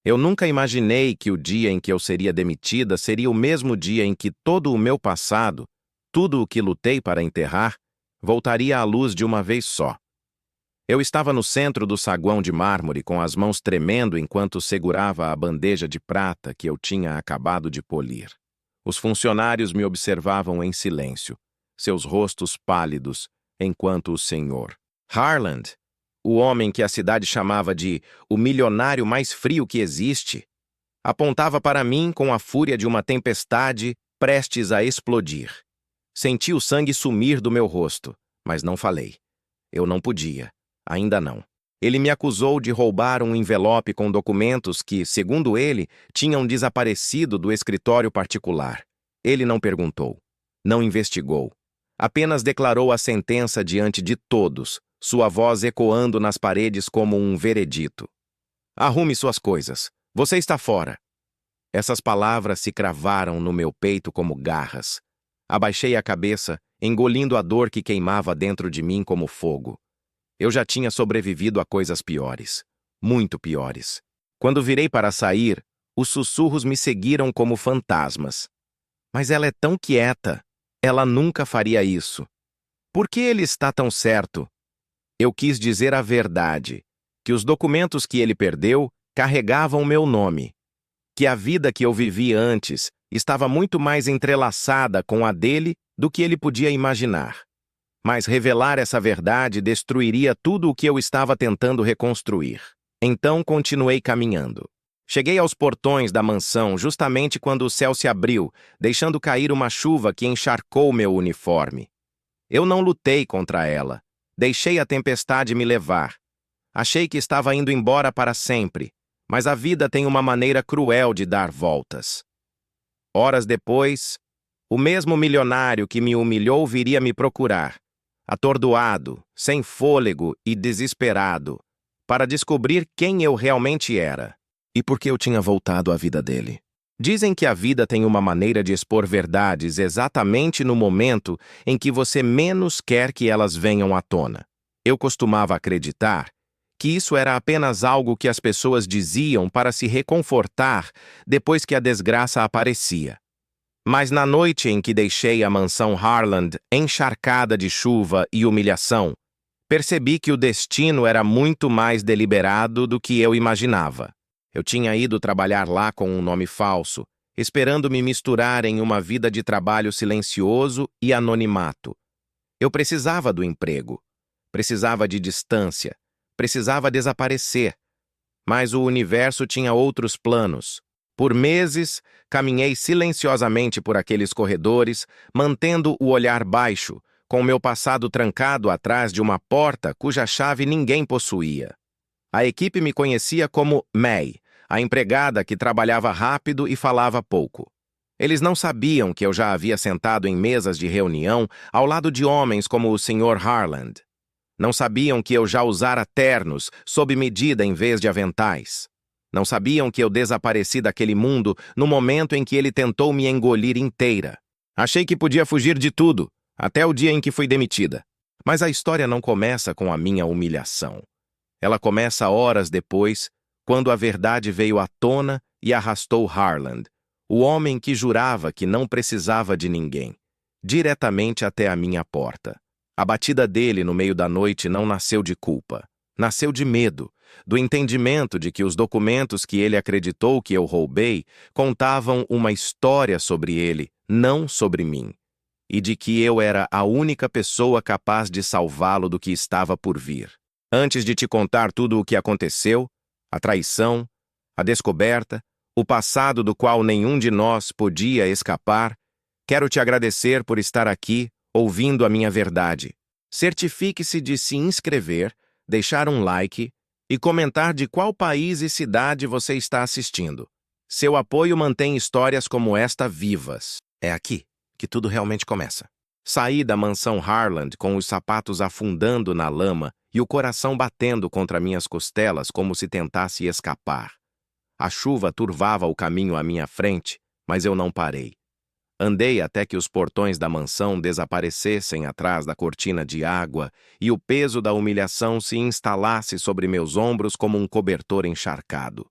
Eu nunca imaginei que o dia em que eu seria demitida seria o mesmo dia em que todo o meu passado, tudo o que lutei para enterrar, voltaria à luz de uma vez só. Eu estava no centro do saguão de mármore com as mãos tremendo enquanto segurava a bandeja de prata que eu tinha acabado de polir. Os funcionários me observavam em silêncio, seus rostos pálidos, enquanto o senhor Harland, o homem que a cidade chamava de o milionário mais frio que existe, apontava para mim com a fúria de uma tempestade prestes a explodir. Senti o sangue sumir do meu rosto, mas não falei. Eu não podia. Ainda não. Ele me acusou de roubar um envelope com documentos que, segundo ele, tinham desaparecido do escritório particular. Ele não perguntou. Não investigou. Apenas declarou a sentença diante de todos, sua voz ecoando nas paredes como um veredito. Arrume suas coisas. Você está fora. Essas palavras se cravaram no meu peito como garras. Abaixei a cabeça, engolindo a dor que queimava dentro de mim como fogo. Eu já tinha sobrevivido a coisas piores. Muito piores. Quando virei para sair, os sussurros me seguiram como fantasmas. Mas ela é tão quieta. Ela nunca faria isso. Por que ele está tão certo? Eu quis dizer a verdade, que os documentos que ele perdeu carregavam meu nome, que a vida que eu vivi antes estava muito mais entrelaçada com a dele do que ele podia imaginar. Mas revelar essa verdade destruiria tudo o que eu estava tentando reconstruir. Então continuei caminhando. Cheguei aos portões da mansão justamente quando o céu se abriu, deixando cair uma chuva que encharcou meu uniforme. Eu não lutei contra ela. Deixei a tempestade me levar. Achei que estava indo embora para sempre, mas a vida tem uma maneira cruel de dar voltas. Horas depois, o mesmo milionário que me humilhou viria me procurar, atordoado, sem fôlego e desesperado, para descobrir quem eu realmente era e por que eu tinha voltado à vida dele. Dizem que a vida tem uma maneira de expor verdades exatamente no momento em que você menos quer que elas venham à tona. Eu costumava acreditar que isso era apenas algo que as pessoas diziam para se reconfortar depois que a desgraça aparecia. Mas na noite em que deixei a mansão Harland encharcada de chuva e humilhação, percebi que o destino era muito mais deliberado do que eu imaginava. Eu tinha ido trabalhar lá com um nome falso, esperando me misturar em uma vida de trabalho silencioso e anonimato. Eu precisava do emprego, precisava de distância, precisava desaparecer. Mas o universo tinha outros planos. Por meses, caminhei silenciosamente por aqueles corredores, mantendo o olhar baixo, com meu passado trancado atrás de uma porta cuja chave ninguém possuía. A equipe me conhecia como May, a empregada que trabalhava rápido e falava pouco. Eles não sabiam que eu já havia sentado em mesas de reunião ao lado de homens como o Sr. Harland. Não sabiam que eu já usara ternos sob medida em vez de aventais. Não sabiam que eu desapareci daquele mundo no momento em que ele tentou me engolir inteira. Achei que podia fugir de tudo, até o dia em que fui demitida. Mas a história não começa com a minha humilhação. Ela começa horas depois, quando a verdade veio à tona e arrastou Harland, o homem que jurava que não precisava de ninguém, diretamente até a minha porta. A batida dele no meio da noite não nasceu de culpa. Nasceu de medo, do entendimento de que os documentos que ele acreditou que eu roubei contavam uma história sobre ele, não sobre mim, e de que eu era a única pessoa capaz de salvá-lo do que estava por vir. Antes de te contar tudo o que aconteceu, a traição, a descoberta, o passado do qual nenhum de nós podia escapar, quero te agradecer por estar aqui, ouvindo a minha verdade. Certifique-se de se inscrever, deixar um like e comentar de qual país e cidade você está assistindo. Seu apoio mantém histórias como esta vivas. É aqui que tudo realmente começa. Saí da mansão Harland com os sapatos afundando na lama e o coração batendo contra minhas costelas como se tentasse escapar. A chuva turvava o caminho à minha frente, mas eu não parei. Andei até que os portões da mansão desaparecessem atrás da cortina de água e o peso da humilhação se instalasse sobre meus ombros como um cobertor encharcado.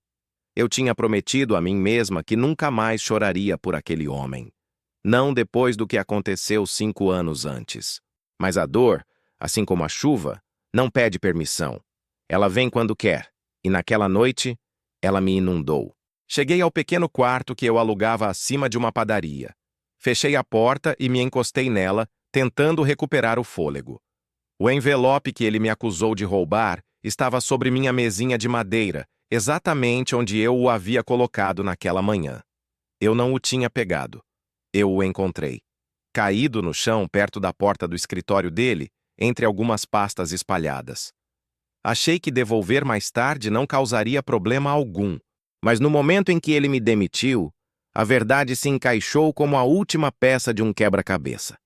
Eu tinha prometido a mim mesma que nunca mais choraria por aquele homem. Não depois do que aconteceu 5 anos antes. Mas a dor, assim como a chuva, não pede permissão. Ela vem quando quer, e naquela noite, ela me inundou. Cheguei ao pequeno quarto que eu alugava acima de uma padaria. Fechei a porta e me encostei nela, tentando recuperar o fôlego. O envelope que ele me acusou de roubar estava sobre minha mesinha de madeira, exatamente onde eu o havia colocado naquela manhã. Eu não o tinha pegado. Eu o encontrei, caído no chão perto da porta do escritório dele, entre algumas pastas espalhadas. Achei que devolver mais tarde não causaria problema algum, mas no momento em que ele me demitiu, a verdade se encaixou como a última peça de um quebra-cabeça.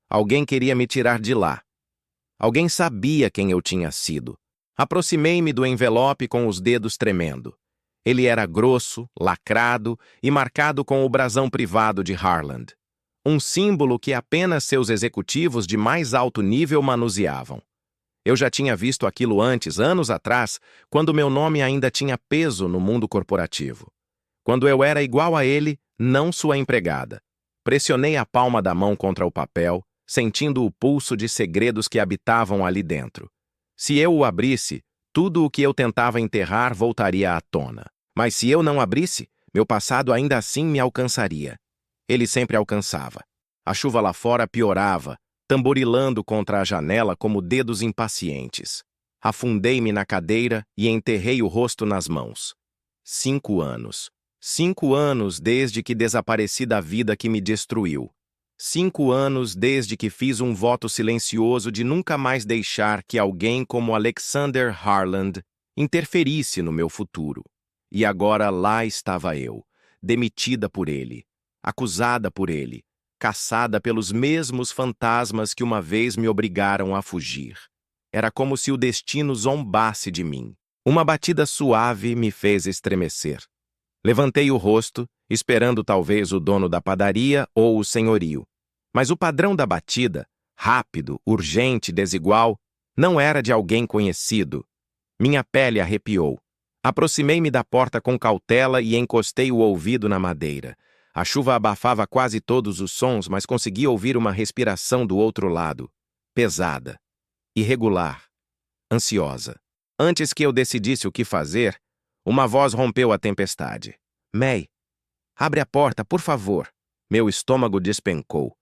Alguém queria me tirar de lá. Alguém sabia quem eu tinha sido. Aproximei-me do envelope com os dedos tremendo. Ele era grosso, lacrado e marcado com o brasão privado de Harland. Um símbolo que apenas seus executivos de mais alto nível manuseavam. Eu já tinha visto aquilo antes, anos atrás, quando meu nome ainda tinha peso no mundo corporativo. Quando eu era igual a ele, não sua empregada. Pressionei a palma da mão contra o papel, sentindo o pulso de segredos que habitavam ali dentro. Se eu o abrisse, tudo o que eu tentava enterrar voltaria à tona. Mas se eu não abrisse, meu passado ainda assim me alcançaria. Ele sempre alcançava. A chuva lá fora piorava, tamborilando contra a janela como dedos impacientes. Afundei-me na cadeira e enterrei o rosto nas mãos. 5 anos. 5 anos desde que desapareci da vida que me destruiu. 5 anos desde que fiz um voto silencioso de nunca mais deixar que alguém como Alexander Harland interferisse no meu futuro. E agora lá estava eu, demitida por ele, acusada por ele, caçada pelos mesmos fantasmas que uma vez me obrigaram a fugir. Era como se o destino zombasse de mim. Uma batida suave me fez estremecer. Levantei o rosto, esperando talvez o dono da padaria ou o senhorio. Mas o padrão da batida, rápido, urgente, desigual, não era de alguém conhecido. Minha pele arrepiou. Aproximei-me da porta com cautela e encostei o ouvido na madeira. A chuva abafava quase todos os sons, mas consegui ouvir uma respiração do outro lado. Pesada. Irregular. Ansiosa. Antes que eu decidisse o que fazer, uma voz rompeu a tempestade. May, abre a porta, por favor. Meu estômago despencou.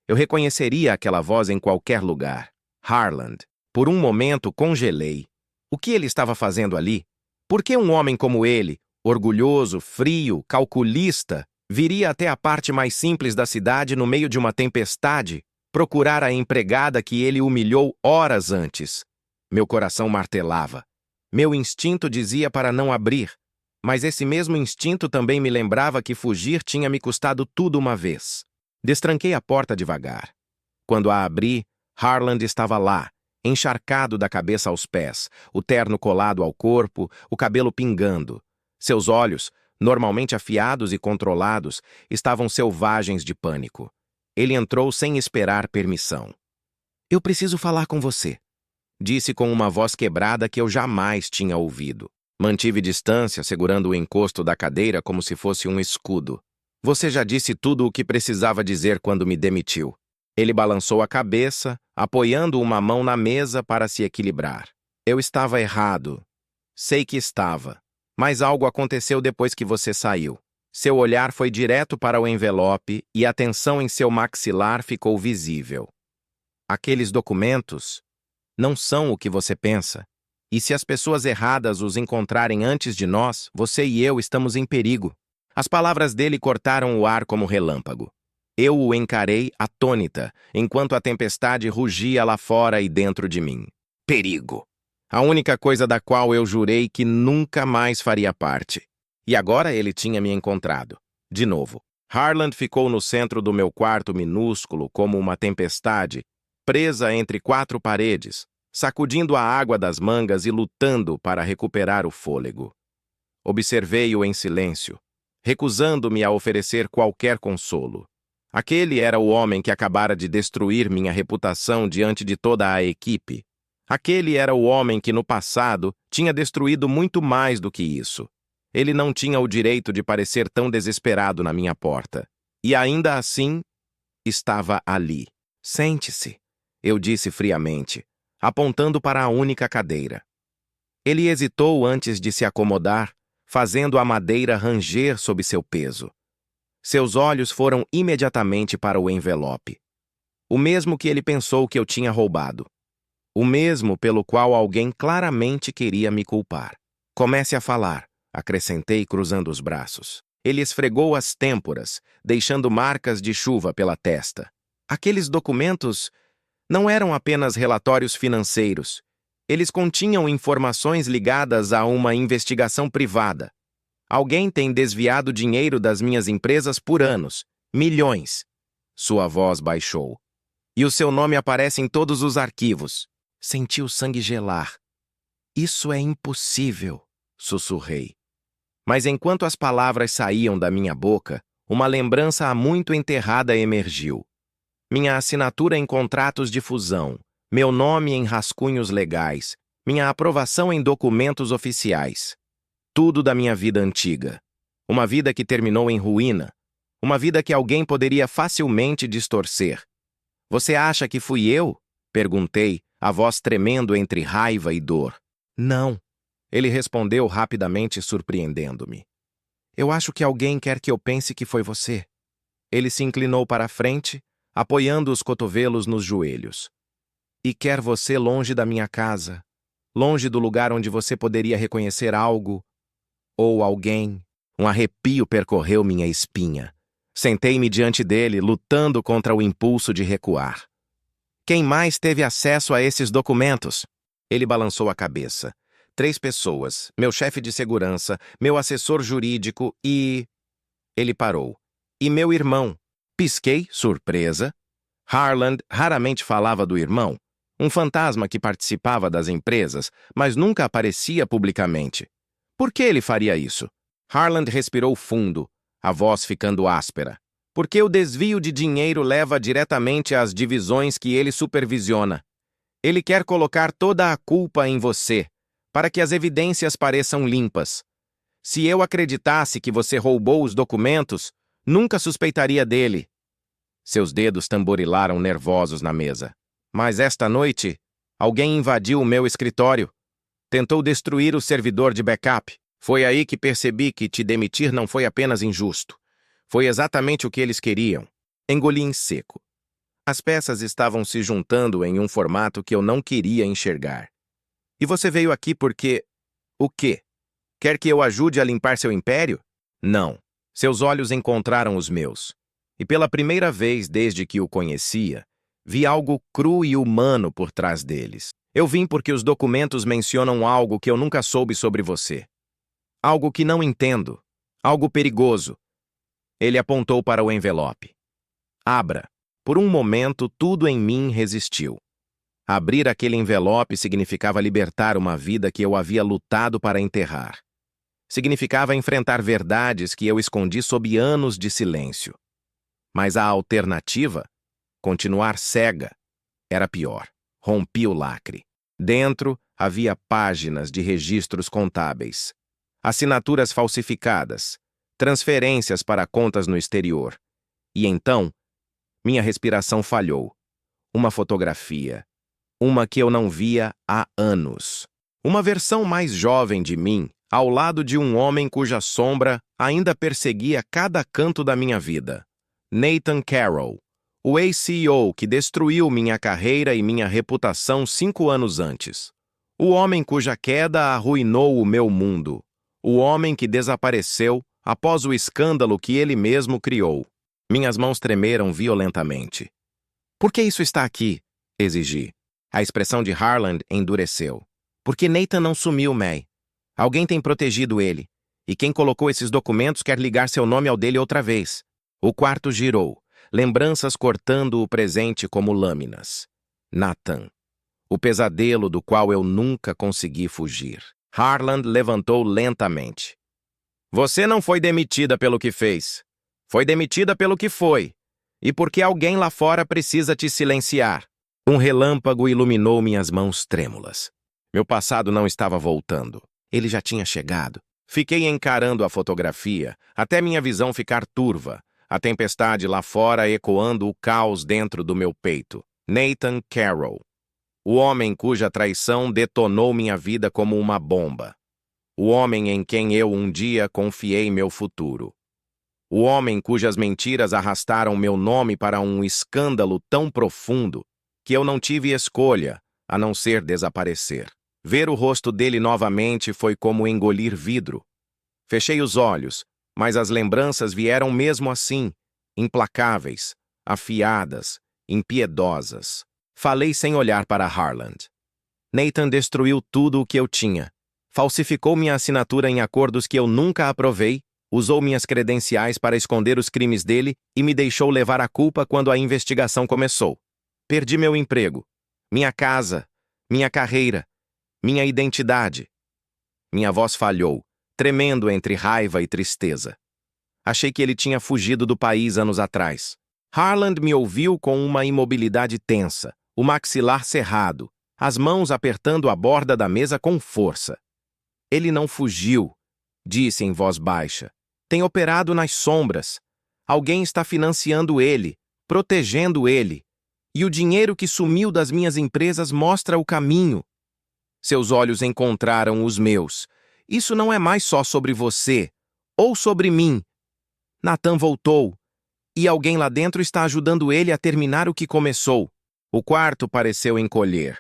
Eu reconheceria aquela voz em qualquer lugar. Harland. Por um momento congelei. O que ele estava fazendo ali? Por que um homem como ele, orgulhoso, frio, calculista, viria até a parte mais simples da cidade no meio de uma tempestade, procurar a empregada que ele humilhou horas antes? Meu coração martelava. Meu instinto dizia para não abrir, mas esse mesmo instinto também me lembrava que fugir tinha me custado tudo uma vez. Destranquei a porta devagar. Quando a abri, Harland estava lá, encharcado da cabeça aos pés, o terno colado ao corpo, o cabelo pingando. Seus olhos, normalmente afiados e controlados, estavam selvagens de pânico. Ele entrou sem esperar permissão. Eu preciso falar com você, disse com uma voz quebrada que eu jamais tinha ouvido. Mantive distância, segurando o encosto da cadeira como se fosse um escudo. Você já disse tudo o que precisava dizer quando me demitiu. Ele balançou a cabeça, apoiando uma mão na mesa para se equilibrar. Eu estava errado. Sei que estava. Mas algo aconteceu depois que você saiu. Seu olhar foi direto para o envelope e a tensão em seu maxilar ficou visível. Aqueles documentos não são o que você pensa. E se as pessoas erradas os encontrarem antes de nós, você e eu estamos em perigo. As palavras dele cortaram o ar como relâmpago. Eu o encarei atônita, enquanto a tempestade rugia lá fora e dentro de mim. Perigo! A única coisa da qual eu jurei que nunca mais faria parte. E agora ele tinha me encontrado. De novo. Harland ficou no centro do meu quarto minúsculo como uma tempestade, presa entre 4 paredes, sacudindo a água das mangas e lutando para recuperar o fôlego. Observei-o em silêncio, recusando-me a oferecer qualquer consolo. Aquele era o homem que acabara de destruir minha reputação diante de toda a equipe. Aquele era o homem que no passado tinha destruído muito mais do que isso. Ele não tinha o direito de parecer tão desesperado na minha porta. E ainda assim, estava ali. Sente-se, eu disse friamente, apontando para a única cadeira. Ele hesitou antes de se acomodar, fazendo a madeira ranger sob seu peso. Seus olhos foram imediatamente para o envelope. O mesmo que ele pensou que eu tinha roubado. O mesmo pelo qual alguém claramente queria me culpar. Comece a falar, acrescentei cruzando os braços. Ele esfregou as têmporas, deixando marcas de chuva pela testa. Aqueles documentos não eram apenas relatórios financeiros. Eles continham informações ligadas a uma investigação privada. Alguém tem desviado dinheiro das minhas empresas por anos. Milhões. Sua voz baixou. E o seu nome aparece em todos os arquivos. Senti o sangue gelar. Isso é impossível, sussurrei. Mas enquanto as palavras saíam da minha boca, uma lembrança há muito enterrada emergiu. Minha assinatura em contratos de fusão, meu nome em rascunhos legais, minha aprovação em documentos oficiais. Tudo da minha vida antiga. Uma vida que terminou em ruína. Uma vida que alguém poderia facilmente distorcer. Você acha que fui eu? Perguntei, a voz tremendo entre raiva e dor. Não. Ele respondeu rapidamente, surpreendendo-me. Eu acho que alguém quer que eu pense que foi você. Ele se inclinou para a frente, apoiando os cotovelos nos joelhos. E quer você longe da minha casa, longe do lugar onde você poderia reconhecer algo ou alguém. Um arrepio percorreu minha espinha. Sentei-me diante dele, lutando contra o impulso de recuar. Quem mais teve acesso a esses documentos? Ele balançou a cabeça. 3 pessoas, meu chefe de segurança, meu assessor jurídico e... Ele parou. E meu irmão. Pisquei, surpresa. Harland raramente falava do irmão, um fantasma que participava das empresas, mas nunca aparecia publicamente. Por que ele faria isso? Harland respirou fundo, a voz ficando áspera. Porque o desvio de dinheiro leva diretamente às divisões que ele supervisiona. Ele quer colocar toda a culpa em você, para que as evidências pareçam limpas. Se eu acreditasse que você roubou os documentos, nunca suspeitaria dele. Seus dedos tamborilaram nervosos na mesa. Mas esta noite, alguém invadiu o meu escritório. Tentou destruir o servidor de backup. Foi aí que percebi que te demitir não foi apenas injusto. Foi exatamente o que eles queriam. Engoli em seco. As peças estavam se juntando em um formato que eu não queria enxergar. E você veio aqui porque... O quê? Quer que eu ajude a limpar seu império? Não. Seus olhos encontraram os meus. E pela primeira vez desde que o conhecia, vi algo cru e humano por trás deles. Eu vim porque os documentos mencionam algo que eu nunca soube sobre você. Algo que não entendo. Algo perigoso. Ele apontou para o envelope. Abra. Por um momento, tudo em mim resistiu. Abrir aquele envelope significava libertar uma vida que eu havia lutado para enterrar. Significava enfrentar verdades que eu escondi sob anos de silêncio. Mas a alternativa, continuar cega, era pior. Rompi o lacre. Dentro havia páginas de registros contábeis, assinaturas falsificadas, transferências para contas no exterior. E então, minha respiração falhou. Uma fotografia. Uma que eu não via há anos. Uma versão mais jovem de mim, ao lado de um homem cuja sombra ainda perseguia cada canto da minha vida. Nathan Carroll, o ex-CEO que destruiu minha carreira e minha reputação 5 anos antes. O homem cuja queda arruinou o meu mundo. O homem que desapareceu após o escândalo que ele mesmo criou. Minhas mãos tremeram violentamente. Por que isso está aqui? Exigi. A expressão de Harland endureceu. Porque Nathan não sumiu, May. Alguém tem protegido ele. E quem colocou esses documentos quer ligar seu nome ao dele outra vez. O quarto girou, lembranças cortando o presente como lâminas. Nathan. O pesadelo do qual eu nunca consegui fugir. Harland levantou lentamente. Você não foi demitida pelo que fez. Foi demitida pelo que foi. E porque alguém lá fora precisa te silenciar. Um relâmpago iluminou minhas mãos trêmulas. Meu passado não estava voltando. Ele já tinha chegado. Fiquei encarando a fotografia até minha visão ficar turva, a tempestade lá fora ecoando o caos dentro do meu peito. Nathan Carroll. O homem cuja traição detonou minha vida como uma bomba. O homem em quem eu um dia confiei meu futuro. O homem cujas mentiras arrastaram meu nome para um escândalo tão profundo que eu não tive escolha a não ser desaparecer. Ver o rosto dele novamente foi como engolir vidro. Fechei os olhos, mas as lembranças vieram mesmo assim, implacáveis, afiadas, impiedosas. Falei sem olhar para Harland. Nathan destruiu tudo o que eu tinha. Falsificou minha assinatura em acordos que eu nunca aprovei, usou minhas credenciais para esconder os crimes dele e me deixou levar a culpa quando a investigação começou. Perdi meu emprego, minha casa, minha carreira, minha identidade. Minha voz falhou, tremendo entre raiva e tristeza. Achei que ele tinha fugido do país anos atrás. Harland me ouviu com uma imobilidade tensa, o maxilar cerrado, as mãos apertando a borda da mesa com força. Ele não fugiu, disse em voz baixa. Tem operado nas sombras. Alguém está financiando ele, protegendo ele. E o dinheiro que sumiu das minhas empresas mostra o caminho. Seus olhos encontraram os meus. Isso não é mais só sobre você, ou sobre mim. Nathan voltou, e alguém lá dentro está ajudando ele a terminar o que começou. O quarto pareceu encolher,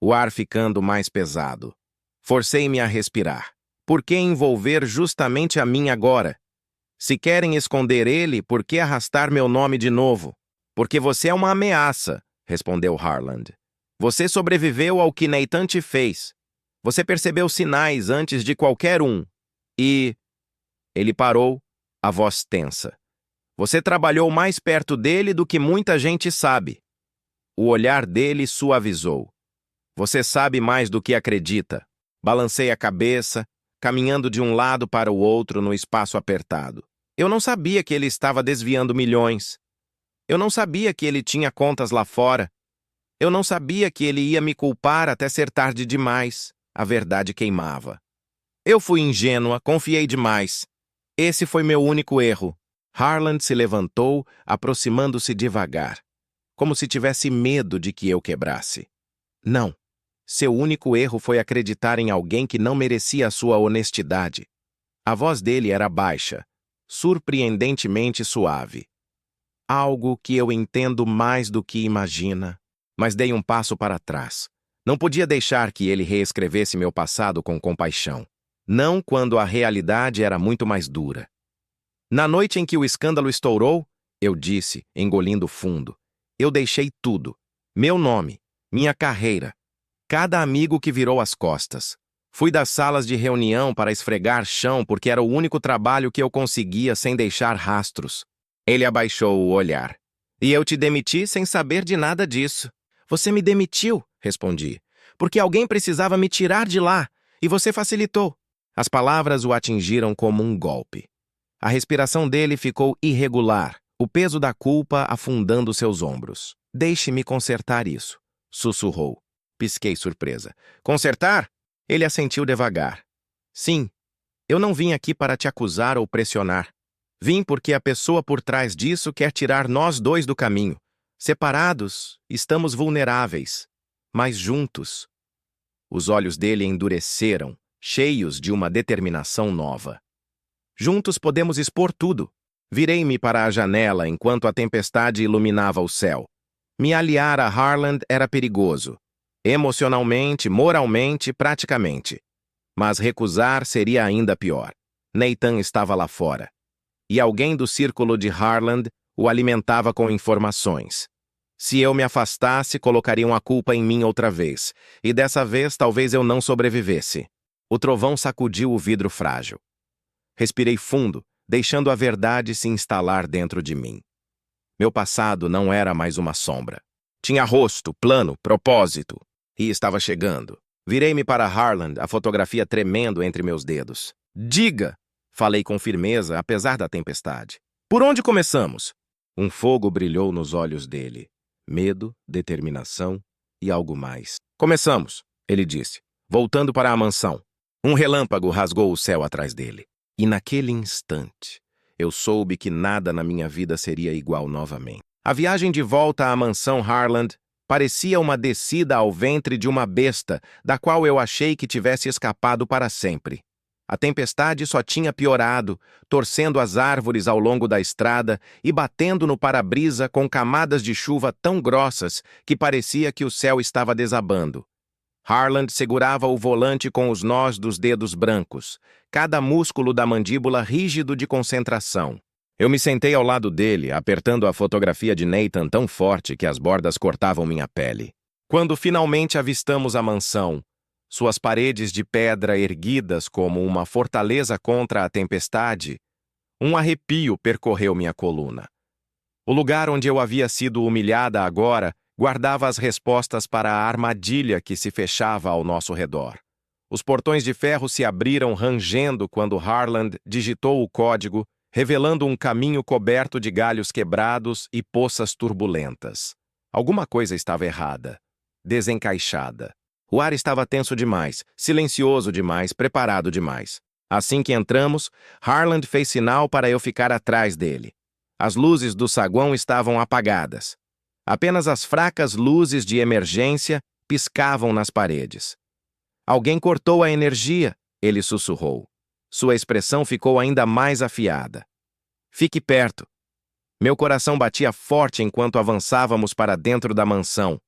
o ar ficando mais pesado. Forcei-me a respirar. Por que envolver justamente a mim agora? Se querem esconder ele, por que arrastar meu nome de novo? Porque você é uma ameaça, respondeu Harland. Você sobreviveu ao que Nathan te fez. Você percebeu sinais antes de qualquer um. E... Ele parou, a voz tensa. Você trabalhou mais perto dele do que muita gente sabe. O olhar dele suavizou. Você sabe mais do que acredita. Balancei a cabeça, caminhando de um lado para o outro no espaço apertado. Eu não sabia que ele estava desviando milhões. Eu não sabia que ele tinha contas lá fora. Eu não sabia que ele ia me culpar até ser tarde demais. A verdade queimava. Eu fui ingênua, confiei demais. Esse foi meu único erro. Harland se levantou, aproximando-se devagar, como se tivesse medo de que eu quebrasse. Não. Seu único erro foi acreditar em alguém que não merecia a sua honestidade. A voz dele era baixa, surpreendentemente suave. Algo que eu entendo mais do que imagina, mas dei um passo para trás. Não podia deixar que ele reescrevesse meu passado com compaixão. Não quando a realidade era muito mais dura. Na noite em que o escândalo estourou, eu disse, engolindo fundo, eu deixei tudo. Meu nome, minha carreira, cada amigo que virou as costas. Fui das salas de reunião para esfregar chão porque era o único trabalho que eu conseguia sem deixar rastros. Ele abaixou o olhar. E eu te demiti sem saber de nada disso. Você me demitiu, respondi, porque alguém precisava me tirar de lá, e você facilitou. As palavras o atingiram como um golpe. A respiração dele ficou irregular, o peso da culpa afundando seus ombros. Deixe-me consertar isso, sussurrou. Pisquei surpresa. Consertar? Ele assentiu devagar. Sim, eu não vim aqui para te acusar ou pressionar. Vim porque a pessoa por trás disso quer tirar nós dois do caminho. Separados, estamos vulneráveis, mas juntos. Os olhos dele endureceram, cheios de uma determinação nova. Juntos podemos expor tudo. Virei-me para a janela enquanto a tempestade iluminava o céu. Me aliar a Harland era perigoso. Emocionalmente, moralmente, praticamente. Mas recusar seria ainda pior. Nathan estava lá fora. E alguém do círculo de Harland o alimentava com informações. Se eu me afastasse, colocariam a culpa em mim outra vez. E dessa vez, talvez eu não sobrevivesse. O trovão sacudiu o vidro frágil. Respirei fundo, deixando a verdade se instalar dentro de mim. Meu passado não era mais uma sombra. Tinha rosto, plano, propósito. E estava chegando. Virei-me para Harland, a fotografia tremendo entre meus dedos. Diga! Falei com firmeza, apesar da tempestade. Por onde começamos? Um fogo brilhou nos olhos dele. Medo, determinação e algo mais. Começamos, ele disse, voltando para a mansão. Um relâmpago rasgou o céu atrás dele. E naquele instante, eu soube que nada na minha vida seria igual novamente. A viagem de volta à mansão Harland parecia uma descida ao ventre de uma besta, da qual eu achei que tivesse escapado para sempre. A tempestade só tinha piorado, torcendo as árvores ao longo da estrada e batendo no para-brisa com camadas de chuva tão grossas que parecia que o céu estava desabando. Harland segurava o volante com os nós dos dedos brancos, cada músculo da mandíbula rígido de concentração. Eu me sentei ao lado dele, apertando a fotografia de Nathan tão forte que as bordas cortavam minha pele. Quando finalmente avistamos a mansão, suas paredes de pedra erguidas como uma fortaleza contra a tempestade, um arrepio percorreu minha coluna. O lugar onde eu havia sido humilhada agora guardava as respostas para a armadilha que se fechava ao nosso redor. Os portões de ferro se abriram rangendo quando Harland digitou o código, revelando um caminho coberto de galhos quebrados e poças turbulentas. Alguma coisa estava errada, desencaixada. O ar estava tenso demais, silencioso demais, preparado demais. Assim que entramos, Harland fez sinal para eu ficar atrás dele. As luzes do saguão estavam apagadas. Apenas as fracas luzes de emergência piscavam nas paredes. Alguém cortou a energia, ele sussurrou. Sua expressão ficou ainda mais afiada. Fique perto. Meu coração batia forte enquanto avançávamos para dentro da mansão.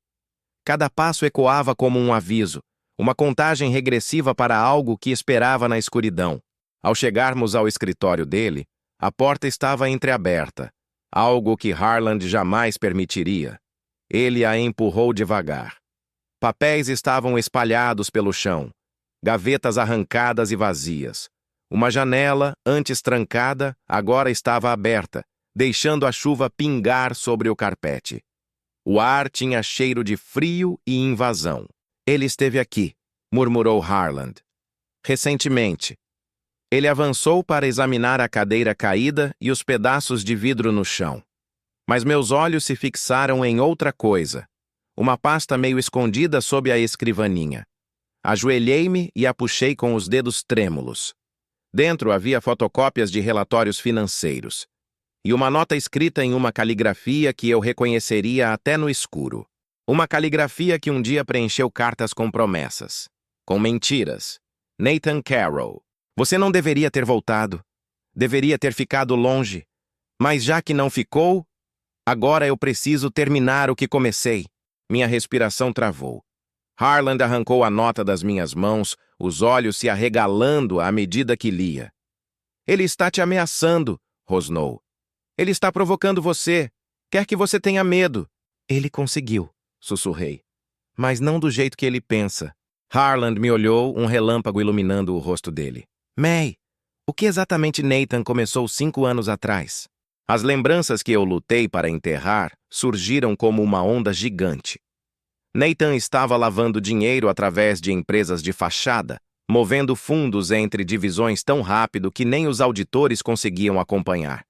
Cada passo ecoava como um aviso, uma contagem regressiva para algo que esperava na escuridão. Ao chegarmos ao escritório dele, a porta estava entreaberta, algo que Harland jamais permitiria. Ele a empurrou devagar. Papéis estavam espalhados pelo chão, gavetas arrancadas e vazias. Uma janela, antes trancada, agora estava aberta, deixando a chuva pingar sobre o carpete. O ar tinha cheiro de frio e invasão. Ele esteve aqui, murmurou Harland. Recentemente. Ele avançou para examinar a cadeira caída e os pedaços de vidro no chão. Mas meus olhos se fixaram em outra coisa. Uma pasta meio escondida sob a escrivaninha. Ajoelhei-me e a puxei com os dedos trêmulos. Dentro havia fotocópias de relatórios financeiros. E uma nota escrita em uma caligrafia que eu reconheceria até no escuro. Uma caligrafia que um dia preencheu cartas com promessas. Com mentiras. Nathan Carroll. Você não deveria ter voltado. Deveria ter ficado longe. Mas já que não ficou, agora eu preciso terminar o que comecei. Minha respiração travou. Harland arrancou a nota das minhas mãos, os olhos se arregalando à medida que lia. Ele está te ameaçando, rosnou. Ele está provocando você. Quer que você tenha medo. Ele conseguiu, sussurrei. Mas não do jeito que ele pensa. Harland me olhou, um relâmpago iluminando o rosto dele. May, o que exatamente Nathan começou 5 anos atrás? As lembranças que eu lutei para enterrar surgiram como uma onda gigante. Nathan estava lavando dinheiro através de empresas de fachada, movendo fundos entre divisões tão rápido que nem os auditores conseguiam acompanhar.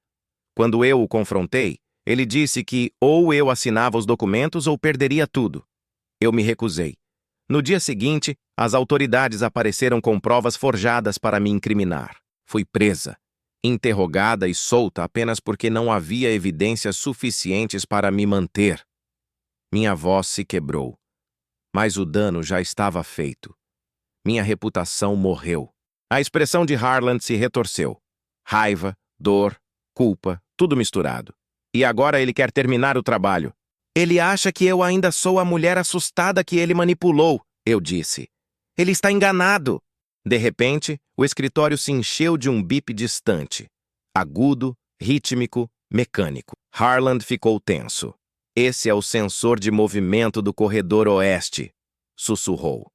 Quando eu o confrontei, ele disse que ou eu assinava os documentos ou perderia tudo. Eu me recusei. No dia seguinte, as autoridades apareceram com provas forjadas para me incriminar. Fui presa, interrogada e solta apenas porque não havia evidências suficientes para me manter. Minha voz se quebrou. Mas o dano já estava feito. Minha reputação morreu. A expressão de Harland se retorceu. Raiva, dor, culpa, tudo misturado. E agora ele quer terminar o trabalho. Ele acha que eu ainda sou a mulher assustada que ele manipulou, eu disse. Ele está enganado. De repente, o escritório se encheu de um bip distante. Agudo, rítmico, mecânico. Harland ficou tenso. Esse é o sensor de movimento do corredor oeste, sussurrou.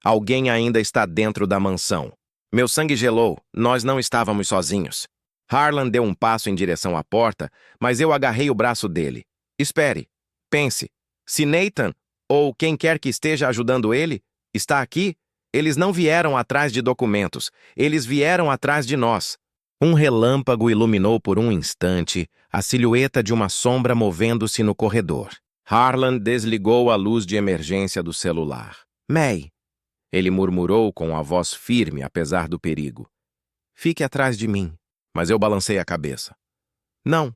Alguém ainda está dentro da mansão. Meu sangue gelou, nós não estávamos sozinhos. Harland deu um passo em direção à porta, mas eu agarrei o braço dele. Espere, pense. Se Nathan, ou quem quer que esteja ajudando ele, está aqui, eles não vieram atrás de documentos, eles vieram atrás de nós. Um relâmpago iluminou por um instante a silhueta de uma sombra movendo-se no corredor. Harland desligou a luz de emergência do celular. May, Ele murmurou com a voz firme, apesar do perigo. Fique atrás de mim. Mas eu balancei a cabeça. Não.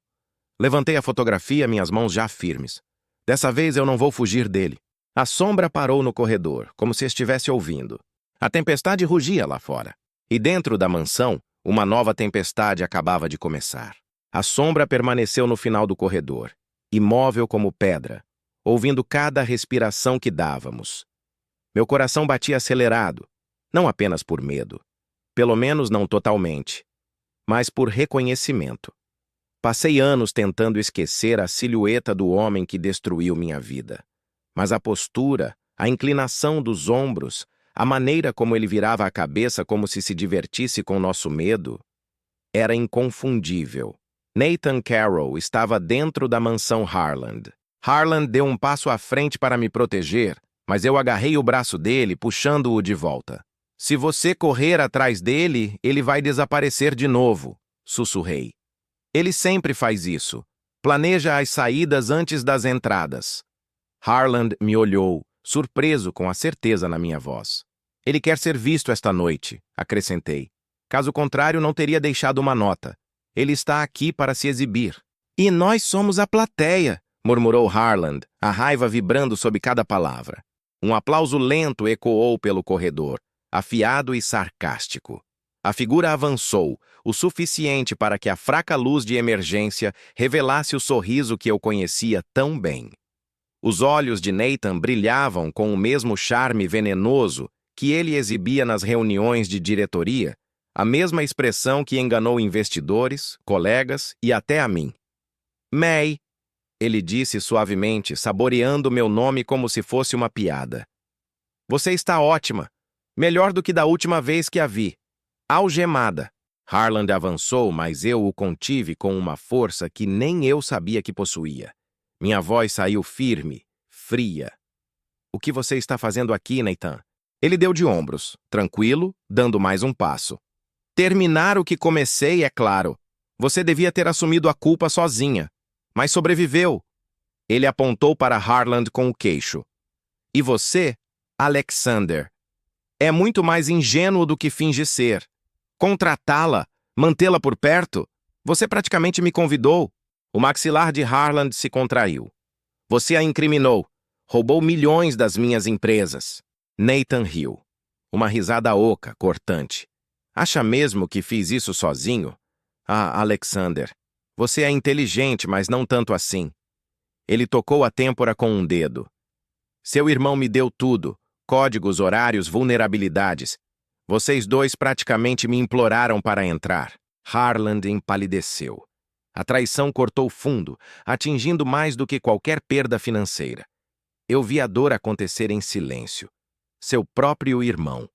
Levantei a fotografia, minhas mãos já firmes. Dessa vez eu não vou fugir dele. A sombra parou no corredor, como se estivesse ouvindo. A tempestade rugia lá fora. E dentro da mansão, uma nova tempestade acabava de começar. A sombra permaneceu no final do corredor, imóvel como pedra, ouvindo cada respiração que dávamos. Meu coração batia acelerado, não apenas por medo, pelo menos não totalmente, mas por reconhecimento. Passei anos tentando esquecer a silhueta do homem que destruiu minha vida. Mas a postura, a inclinação dos ombros, a maneira como ele virava a cabeça como se divertisse com nosso medo, era inconfundível. Nathan Carroll estava dentro da mansão Harland. Harland deu um passo à frente para me proteger, mas eu agarrei o braço dele, puxando-o de volta. Se você correr atrás dele, ele vai desaparecer de novo, sussurrei. Ele sempre faz isso. Planeja as saídas antes das entradas. Harland me olhou, surpreso com a certeza na minha voz. Ele quer ser visto esta noite, acrescentei. Caso contrário, não teria deixado uma nota. Ele está aqui para se exibir. E nós somos a plateia, murmurou Harland, a raiva vibrando sob cada palavra. Um aplauso lento ecoou pelo corredor, afiado e sarcástico. A figura avançou, o suficiente para que a fraca luz de emergência revelasse o sorriso que eu conhecia tão bem. Os olhos de Nathan brilhavam com o mesmo charme venenoso que ele exibia nas reuniões de diretoria, a mesma expressão que enganou investidores, colegas e até a mim. May, ele disse suavemente, saboreando meu nome como se fosse uma piada. Você está ótima, melhor do que da última vez que a vi. Algemada. Harland avançou, mas eu o contive com uma força que nem eu sabia que possuía. Minha voz saiu firme, fria. O que você está fazendo aqui, Nathan? Ele deu de ombros, tranquilo, dando mais um passo. Terminar o que comecei, é claro. Você devia ter assumido a culpa sozinha. Mas sobreviveu. Ele apontou para Harland com o queixo. E você, Alexander, é muito mais ingênuo do que finge ser. Contratá-la, mantê-la por perto? Você praticamente me convidou. O maxilar de Harland se contraiu. Você a incriminou. Roubou milhões das minhas empresas. Nathan riu. Uma risada oca, cortante. Acha mesmo que fiz isso sozinho? Ah, Alexander, você é inteligente, mas não tanto assim. Ele tocou a têmpora com um dedo. Seu irmão me deu tudo. Códigos, horários, vulnerabilidades. Vocês dois praticamente me imploraram para entrar. Harland empalideceu. A traição cortou fundo, atingindo mais do que qualquer perda financeira. Eu vi a dor acontecer em silêncio. Seu próprio irmão.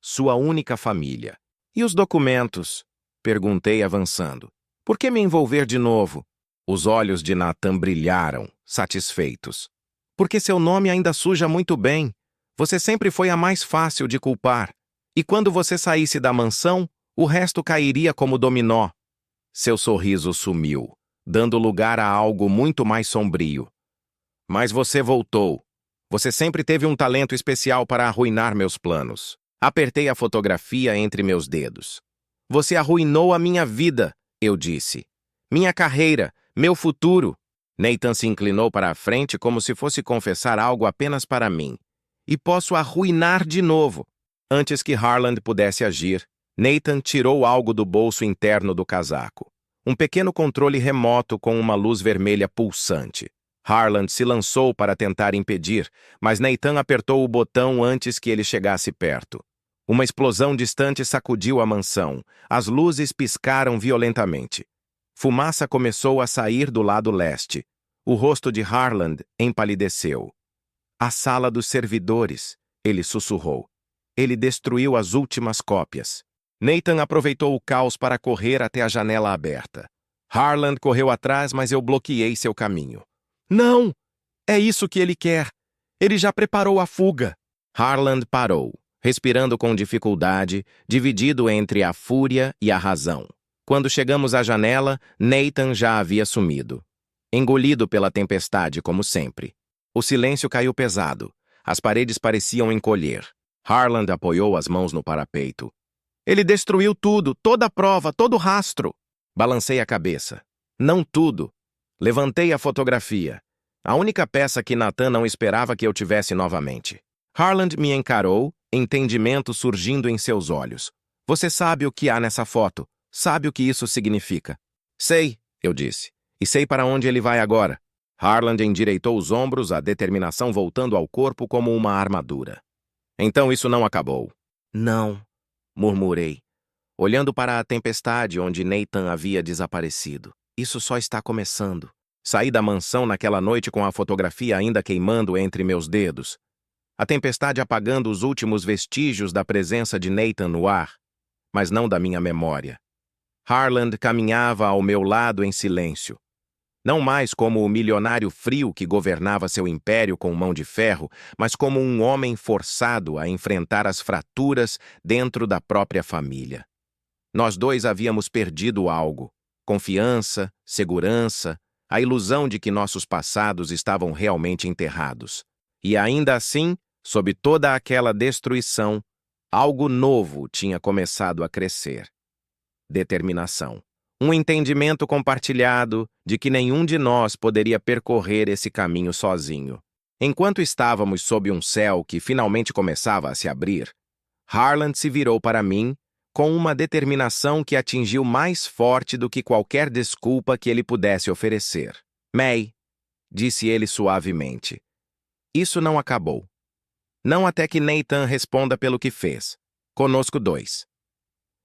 Sua única família. E os documentos? Perguntei avançando. Por que me envolver de novo? Os olhos de Nathan brilharam, satisfeitos. Porque seu nome ainda suja muito bem. Você sempre foi a mais fácil de culpar. E quando você saísse da mansão, o resto cairia como dominó. Seu sorriso sumiu, dando lugar a algo muito mais sombrio. Mas você voltou. Você sempre teve um talento especial para arruinar meus planos. Apertei a fotografia entre meus dedos. Você arruinou a minha vida, eu disse. Minha carreira, meu futuro. Nathan se inclinou para a frente como se fosse confessar algo apenas para mim. E posso arruinar de novo. Antes que Harland pudesse agir, Nathan tirou algo do bolso interno do casaco. Um pequeno controle remoto com uma luz vermelha pulsante. Harland se lançou para tentar impedir, mas Nathan apertou o botão antes que ele chegasse perto. Uma explosão distante sacudiu a mansão. As luzes piscaram violentamente. Fumaça começou a sair do lado leste. O rosto de Harland empalideceu. A sala dos servidores, ele sussurrou. Ele destruiu as últimas cópias. Nathan aproveitou o caos para correr até a janela aberta. Harland correu atrás, mas eu bloqueei seu caminho. Não! É isso que ele quer. Ele já preparou a fuga. Harland parou, respirando com dificuldade, dividido entre a fúria e a razão. Quando chegamos à janela, Nathan já havia sumido. Engolido pela tempestade, como sempre. O silêncio caiu pesado. As paredes pareciam encolher. Harland apoiou as mãos no parapeito. Ele destruiu tudo, toda a prova, todo o rastro. Balancei a cabeça. Não tudo. Levantei a fotografia. A única peça que Nathan não esperava que eu tivesse novamente. Harland me encarou, entendimento surgindo em seus olhos. Você sabe o que há nessa foto. Sabe o que isso significa. Sei, eu disse. E sei para onde ele vai agora. Harland endireitou os ombros, a determinação voltando ao corpo como uma armadura. Então isso não acabou. Não, murmurei, olhando para a tempestade onde Nathan havia desaparecido. Isso só está começando. Saí da mansão naquela noite com a fotografia ainda queimando entre meus dedos. A tempestade apagando os últimos vestígios da presença de Nathan no ar, mas não da minha memória. Harland caminhava ao meu lado em silêncio. Não mais como o milionário frio que governava seu império com mão de ferro, mas como um homem forçado a enfrentar as fraturas dentro da própria família. Nós dois havíamos perdido algo: confiança, segurança, a ilusão de que nossos passados estavam realmente enterrados. E ainda assim, sob toda aquela destruição, algo novo tinha começado a crescer. Determinação. Um entendimento compartilhado de que nenhum de nós poderia percorrer esse caminho sozinho. Enquanto estávamos sob um céu que finalmente começava a se abrir, Harland se virou para mim com uma determinação que atingiu mais forte do que qualquer desculpa que ele pudesse oferecer. May, disse ele suavemente, isso não acabou. Não até que Nathan responda pelo que fez. Conosco dois.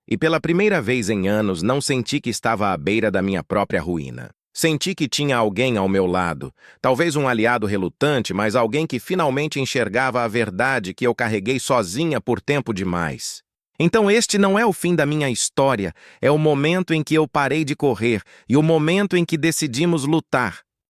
E pela primeira vez em anos não senti que estava à beira da minha própria ruína. Senti que tinha alguém ao meu lado, talvez um aliado relutante, mas alguém que finalmente enxergava a verdade que eu carreguei sozinha por tempo demais. Então este não é o fim da minha história, é o momento em que eu parei de correr e o momento em que decidimos lutar.